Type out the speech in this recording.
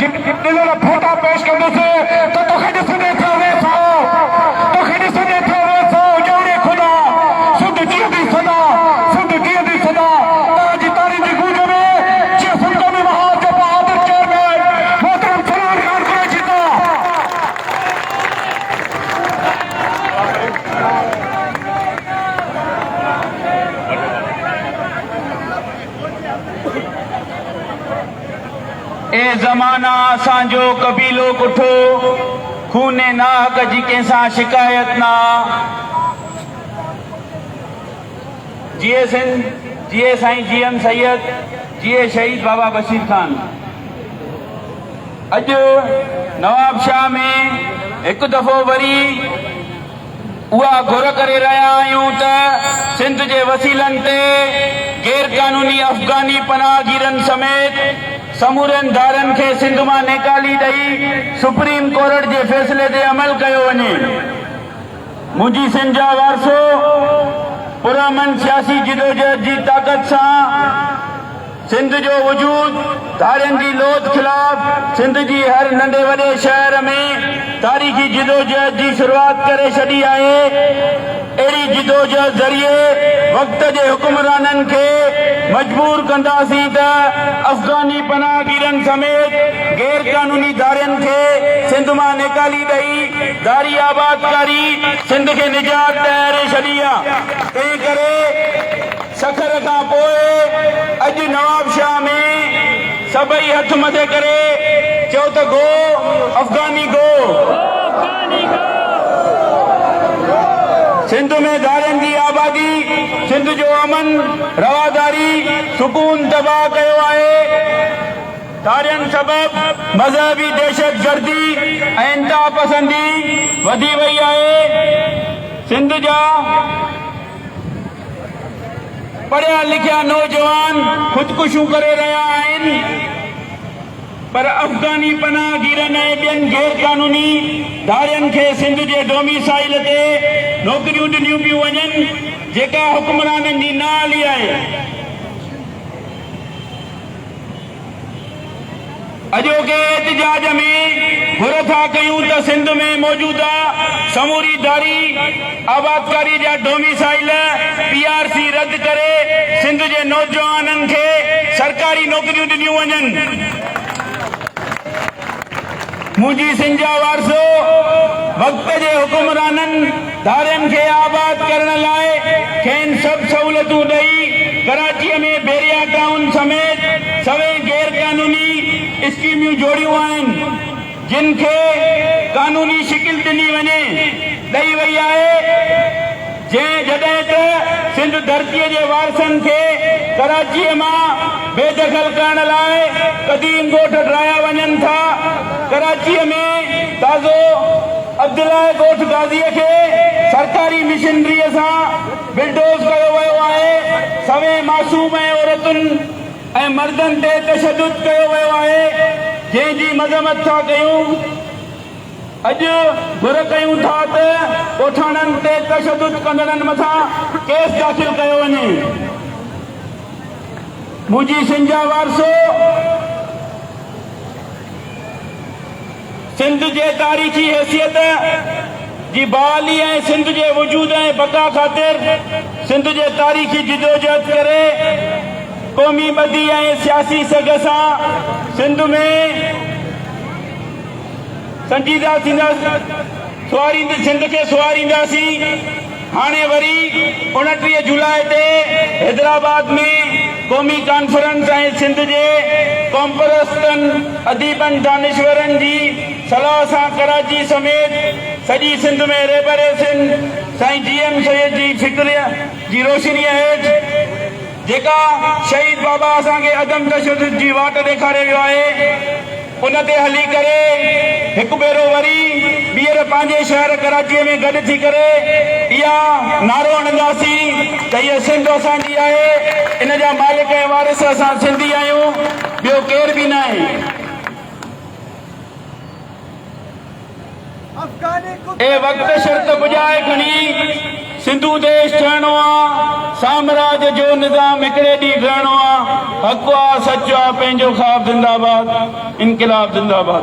जिन फोटा पेश कंदुसि तो तोखे ॾिसंदे थियो वेसो तोखे ॾिसंदे थियो वेसो ॼाणे ख़ुदा सुध जीअंदी सदा सुध जीअंदी सदा तव्हांजी तारीख़ जी गूंज में जीअं सुल्तान महाज जो बहादुर चेयरमैन मोहतरम सलमान खान कुरैशी था। ए ज़माना असांजो कबीलो कुठो खूने नाहक जी कंहिंसां शिकायत ना जिए सिंध जिए साईं GM सैयद जिए शहीद बाबा बशीर खान। अॼु नवाब शाह में एक दफ़ो वरी उहा घुर करे रहिया आहियूं त सिंध जे वसीलनि ते गैर कानूनी अफ़गानी पनाहगीरनि समेत समूरनि धारनि खे सिंध मां निकाली ॾेई सुप्रीम कोर्ट जे फ़ैसिले ते अमल कयो वञे। मुंहिंजी सिंध जा वारसो पुरअमन सियासी जिदोजहद जी ताक़त सां सिंध जो वजूद धारियुनि जी लोथ खिलाफ़ सिंध जी हर नंढे वॾे शहर में तारीख़ी जिदोजहद जी शुरूआत करे छॾी आहे। अहिड़ी जिदोजहद ज़रिए वक़्त जे हुक्मराननि खे मजबूर कंदासीं त अफ़गानी पनाहगीरनि समेत गैर कानूनी धारियुनि खे सिंध मां निकाली ॾेई धारी आबादकारी सिंध खे निजात ॾियारे छॾी आहे। तंहिं करे सखर खां पोइ अॼु नवाब शाह में सभई हथ मथे करे चओ त गो अफ़गानी गो। सिंध में धारियुनि जी आबादी सिंध जो अमन रवादारी सुकून तबाह कयो आहे। धारियुनि सबबि मज़हबी दहशतगर्दी ऐं इंतहा पसंदी वधी वई आहे। सिंध जा पढ़िया लिखिया नौजवान खुदकुशियूं करे रहिया आहिनि पर अफ़गानी पनाहगीरनि ऐं ॿियनि गैर कानूनी धारियुनि खे सिंध जे डोमिसाइल ते नौकरियूं ॾिनियूं पियूं वञनि जेका हुक्मराननि जी न हली आहे। अॼोके एहतिजाज में घुर था कयूं त सिंध में मौजूदा समूरी धारी आबादकारी जा डोमिसाइल PRC रद्द करे सिंध जे नौजवाननि खे सरकारी नौकरियूं ॾिनियूं वञनि। मुंहिंजी सिंध जा वारसो वक़्त जे हुक्मराननि धारियुनि खे आबाद करण लाइ खेनि सभु सहूलियतूं ॾेई कराचीअ में बेरिया टाउन समेत सवे गैर कानूनी स्कीमियूं जोड़ियूं आहिनि जिन खे कानूनी शिकिल ॾिनी वञे ॾेई वई आहे। जॾहिं त सिंध धरतीअ जे वारसनि खे कराचीअ मां बेदख़ल करण लाइ क़दीम ॻोठ ठाहिया वञनि था। कराचीअ में ताज़ो अब्दुल्ला ॻोठ गाज़ीअ खे सरकारी मिशनरीअ सां बिल्डोज़ कयो वियो आहे। सवे मासूम ऐं औरतुनि ऐं मर्दनि ते तशद्दुद कयो वियो आहे जंहिंजी मज़म्मत था कयूं। अॼु घुर कयूं था त ॻोठाणनि ते तशद्दुद कंदड़नि मथां केस दाख़िल कयो वञे। मुंहिंजी सिंध जा वारसो सिंध जे तारीख़ी हैसियत जी बहाली ऐं सिंध जे वजूद ऐं बका ख़ातिर सिंध जे तारीख़ी जिदोजहद करे क़ौमी ॿधी ऐं सियासी सघ सां सिंध में संजीदा थींदासीं सिंध खे सुवारींदासीं। हाणे वरी 29 जुलाई ते हैदराबाद में क़ौमी कॉन्फ्रेंस ऐं सिंध जे कॉमपरस्तनि अदीबनि दानिश्वरनि जी सलाह सां कराची समेत सॼी सिंध में रेबरेशन साईं GM सैयद जी फिक्र जी रोशनीअ हेठि जेका शहीद बाबा असांखे अदम तशद्दुद जी वाट ॾेखारे वियो आहे उन ते हली करे हिकु भेरो वरी ॿीहर पंहिंजे शहर कराचीअ में गॾु थी करे इहा नारो हणंदासीं त हीअ सिंध असांजी आहे। इन जा मालिक ऐं वारिस असां सिंधी आहियूं ॿियो केर बि न आहे। ए वक़्त शर्त पुॼाए खणी सिंधु देश ठहणो आहे, साम्राज्य जो निज़ाम हिकिड़े ॾींहुं ठहणो आहे। हक़ आहे, सच आहे, पंहिंजो ख़्वाब जिंदाबाद, इनक़िलाब जिंदाबाद।